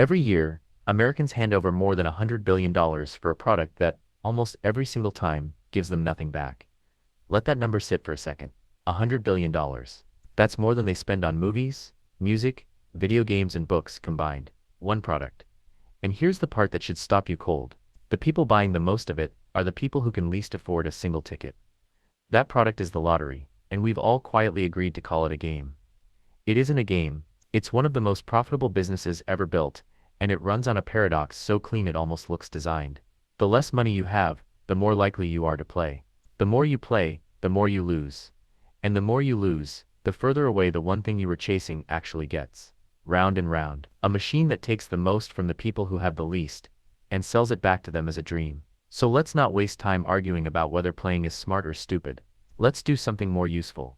Every year, Americans hand over more than $100 billion for a product that, almost every single time, gives them nothing back. Let that number sit for a second. $100 billion. That's more than they spend on movies, music, video games and books combined. One product. And here's the part that should stop you cold. The people buying the most of it are the people who can least afford a single ticket. That product is the lottery, and we've all quietly agreed to call it a game. It isn't a game, it's one of the most profitable businesses ever built, and it runs on a paradox so clean it almost looks designed. The less money you have, the more likely you are to play. The more you play, the more you lose. And the more you lose, the further away the one thing you were chasing actually gets. Round and round. A machine that takes the most from the people who have the least, and sells it back to them as a dream. So let's not waste time arguing about whether playing is smart or stupid. Let's do something more useful.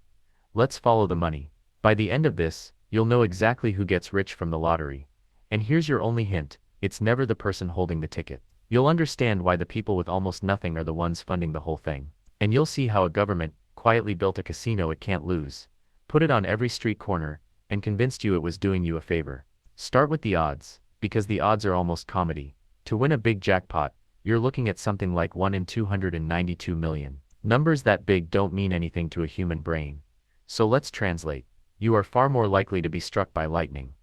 Let's follow the money. By the end of this, you'll know exactly who gets rich from the lottery. And here's your only hint, it's never the person holding the ticket. You'll understand why the people with almost nothing are the ones funding the whole thing. And you'll see how a government quietly built a casino it can't lose, put it on every street corner, and convinced you it was doing you a favor. Start with the odds, because the odds are almost comedy. To win a big jackpot, you're looking at something like 1 in 292 million. Numbers that big don't mean anything to a human brain. So let's translate. You are far more likely to be struck by lightning.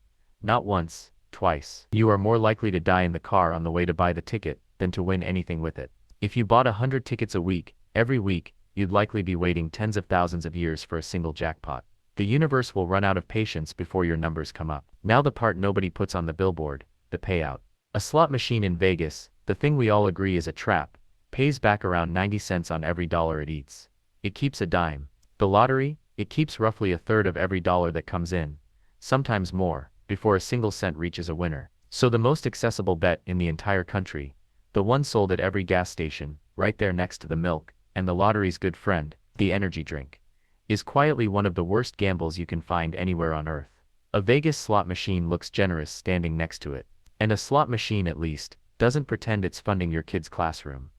Not once, twice. You are more likely to die in the car on the way to buy the ticket than to win anything with it. If you bought 100 tickets a week, every week, you'd likely be waiting tens of thousands of years for a single jackpot. The universe will run out of patience before your numbers come up. Now the part nobody puts on the billboard, the payout. A slot machine in Vegas, the thing we all agree is a trap, pays back around 90 cents on every dollar it eats. It keeps a dime. The lottery, it keeps roughly a third of every dollar that comes in, sometimes more, before a single cent reaches a winner. So the most accessible bet in the entire country, the one sold at every gas station, right there next to the milk, and the lottery's good friend, the energy drink, is quietly one of the worst gambles you can find anywhere on earth. A Vegas slot machine looks generous standing next to it. And a slot machine, at least, doesn't pretend it's funding your kid's classroom.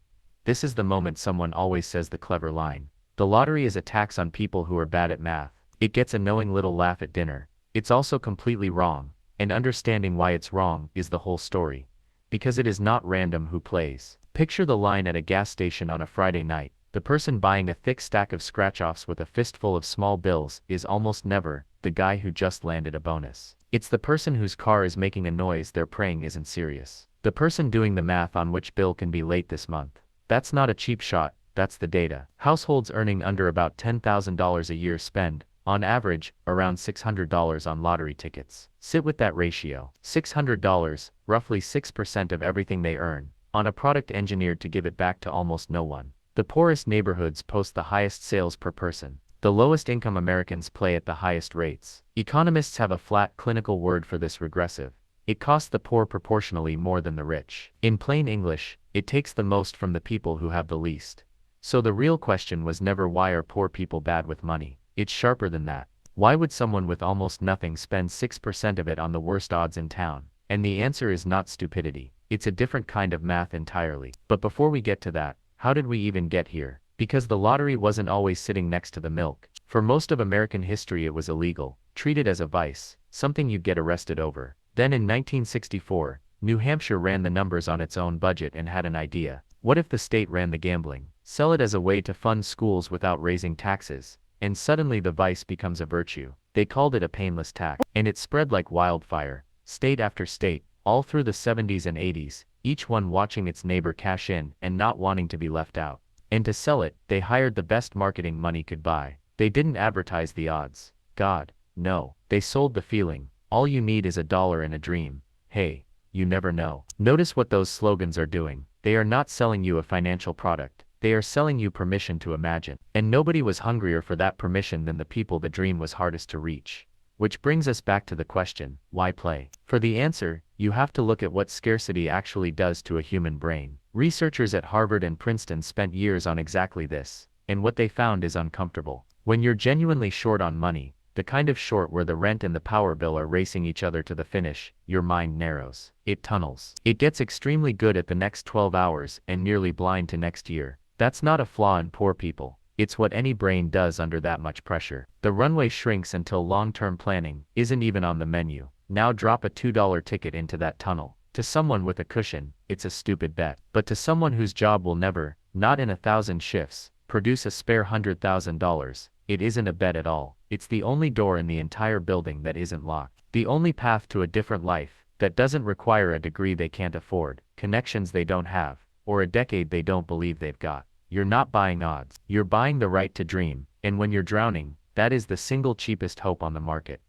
This is the moment someone always says the clever line. The lottery is a tax on people who are bad at math. It gets a knowing little laugh at dinner. It's also completely wrong, and understanding why it's wrong is the whole story. Because it is not random who plays. Picture the line at a gas station on a Friday night. The person buying a thick stack of scratch-offs with a fistful of small bills is almost never the guy who just landed a bonus. It's the person whose car is making a noise they're praying isn't serious. The person doing the math on which bill can be late this month. That's not a cheap shot, that's the data. Households earning under about $10,000 a year spend, on average, around $600 on lottery tickets. Sit with that ratio. $600, roughly 6% of everything they earn, on a product engineered to give it back to almost no one. The poorest neighborhoods post the highest sales per person. The lowest income Americans play at the highest rates. Economists have a flat clinical word for this: regressive. It costs the poor proportionally more than the rich. In plain English, it takes the most from the people who have the least. So the real question was never why are poor people bad with money. It's sharper than that. Why would someone with almost nothing spend 6% of it on the worst odds in town? And the answer is not stupidity. It's a different kind of math entirely. But before we get to that, how did we even get here? Because the lottery wasn't always sitting next to the milk. For most of American history it was illegal, treated as a vice, something you'd get arrested over. Then in 1964, New Hampshire ran the numbers on its own budget and had an idea. What if the state ran the gambling? Sell it as a way to fund schools without raising taxes, and suddenly the vice becomes a virtue. They called it a painless tax, and it spread like wildfire, state after state, all through the 70s and 80s, each one watching its neighbor cash in and not wanting to be left out. And to sell it, they hired the best marketing money could buy. They didn't advertise the odds. God, no. They sold the feeling. All you need is a dollar and a dream. Hey, you never know. Notice what those slogans are doing. They are not selling you a financial product. They are selling you permission to imagine. And nobody was hungrier for that permission than the people the dream was hardest to reach. Which brings us back to the question, why play? For the answer, you have to look at what scarcity actually does to a human brain. Researchers at Harvard and Princeton spent years on exactly this, and what they found is uncomfortable. When you're genuinely short on money, the kind of short where the rent and the power bill are racing each other to the finish, your mind narrows. It tunnels. It gets extremely good at the next 12 hours and nearly blind to next year. That's not a flaw in poor people. It's what any brain does under that much pressure. The runway shrinks until long-term planning isn't even on the menu. Now drop a $2 ticket into that tunnel. To someone with a cushion, it's a stupid bet. But to someone whose job will never, not in 1,000 shifts, produce a spare $100,000, it isn't a bet at all. It's the only door in the entire building that isn't locked. The only path to a different life that doesn't require a degree they can't afford, connections they don't have, or a decade they don't believe they've got. You're not buying odds. You're buying the right to dream, and when you're drowning, that is the single cheapest hope on the market.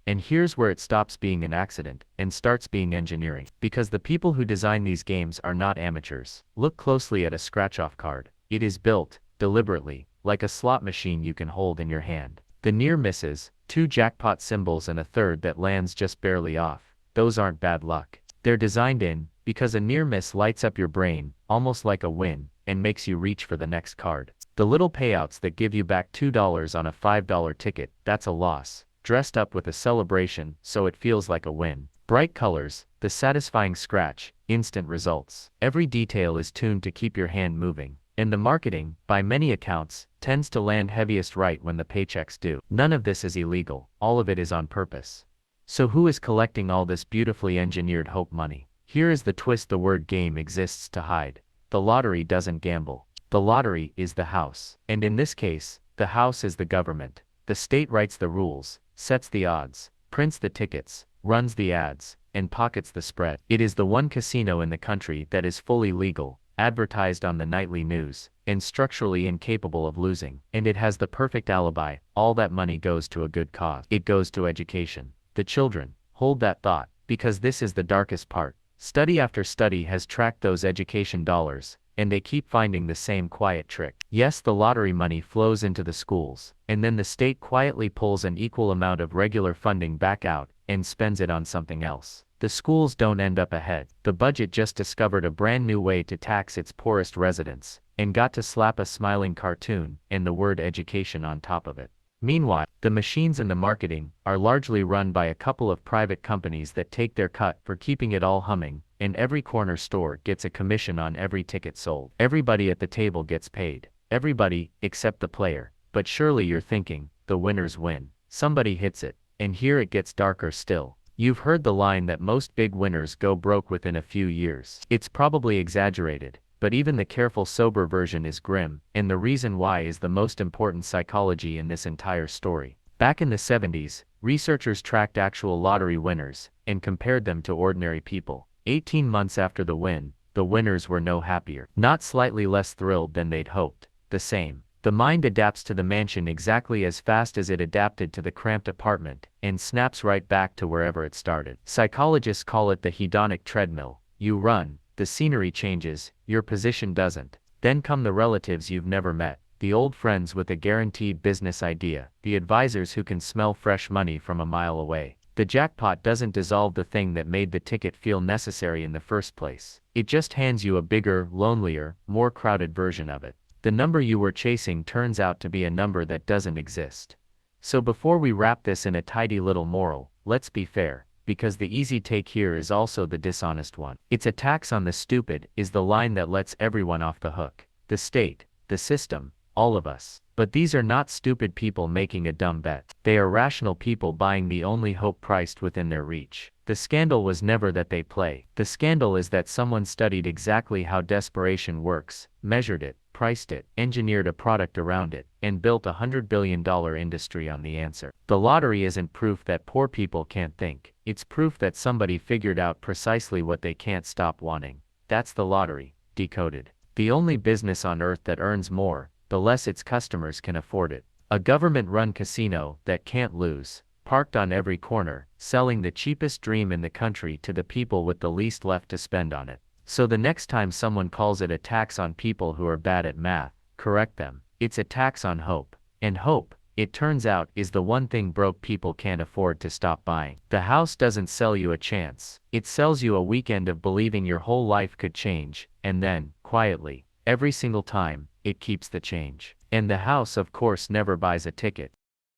And here's where it stops being an accident and starts being engineering. Because the people who design these games are not amateurs. Look closely at a scratch-off card. It is built, deliberately, like a slot machine you can hold in your hand. The near misses, 2 jackpot symbols and a third that lands just barely off. Those aren't bad luck. They're designed in, because a near miss lights up your brain, almost like a win, and makes you reach for the next card. The little payouts that give you back $2 on a $5 ticket, that's a loss, dressed up with a celebration so it feels like a win. Bright colors, the satisfying scratch, instant results. Every detail is tuned to keep your hand moving. And the marketing, by many accounts, tends to land heaviest right when the paychecks do. None of this is illegal, all of it is on purpose. So who is collecting all this beautifully engineered hope money? Here is the twist the word game exists to hide. The lottery doesn't gamble. The lottery is the house. And in this case, the house is the government. The state writes the rules, sets the odds, prints the tickets, runs the ads, and pockets the spread. It is the one casino in the country that is fully legal, advertised on the nightly news, and structurally incapable of losing. And it has the perfect alibi. All that money goes to a good cause. It goes to education. The children, hold that thought, because this is the darkest part. Study after study has tracked those education dollars, and they keep finding the same quiet trick. Yes, the lottery money flows into the schools, and then the state quietly pulls an equal amount of regular funding back out, and spends it on something else. The schools don't end up ahead. The budget just discovered a brand new way to tax its poorest residents, and got to slap a smiling cartoon and the word education on top of it. Meanwhile, the machines and the marketing are largely run by a couple of private companies that take their cut for keeping it all humming, and every corner store gets a commission on every ticket sold. Everybody at the table gets paid. Everybody, except the player. But surely you're thinking, the winners win. Somebody hits it, and here it gets darker still. You've heard the line that most big winners go broke within a few years. It's probably exaggerated, but even the careful sober version is grim, and the reason why is the most important psychology in this entire story. Back in the 70s, researchers tracked actual lottery winners, and compared them to ordinary people. 18 months after the win, the winners were no happier. Not slightly less thrilled than they'd hoped. The same. The mind adapts to the mansion exactly as fast as it adapted to the cramped apartment, and snaps right back to wherever it started. Psychologists call it the hedonic treadmill. You run, the scenery changes, your position doesn't. Then come the relatives you've never met, the old friends with a guaranteed business idea, the advisors who can smell fresh money from a mile away. The jackpot doesn't dissolve the thing that made the ticket feel necessary in the first place. It just hands you a bigger, lonelier, more crowded version of it. The number you were chasing turns out to be a number that doesn't exist. So before we wrap this in a tidy little moral, let's be fair, because the easy take here is also the dishonest one. It's a tax on the stupid is the line that lets everyone off the hook. The state, the system, all of us. But these are not stupid people making a dumb bet. They are rational people buying the only hope priced within their reach. The scandal was never that they play. The scandal is that someone studied exactly how desperation works, measured it, priced it, engineered a product around it, and built a $100 billion industry on the answer. The lottery isn't proof that poor people can't think. It's proof that somebody figured out precisely what they can't stop wanting. That's the lottery, decoded. The only business on earth that earns more, the less its customers can afford it. A government-run casino that can't lose, parked on every corner, selling the cheapest dream in the country to the people with the least left to spend on it. So the next time someone calls it a tax on people who are bad at math, correct them. It's a tax on hope. And hope, it turns out, is the one thing broke people can't afford to stop buying. The house doesn't sell you a chance. It sells you a weekend of believing your whole life could change, and then, quietly, every single time, it keeps the change. And the house of course never buys a ticket.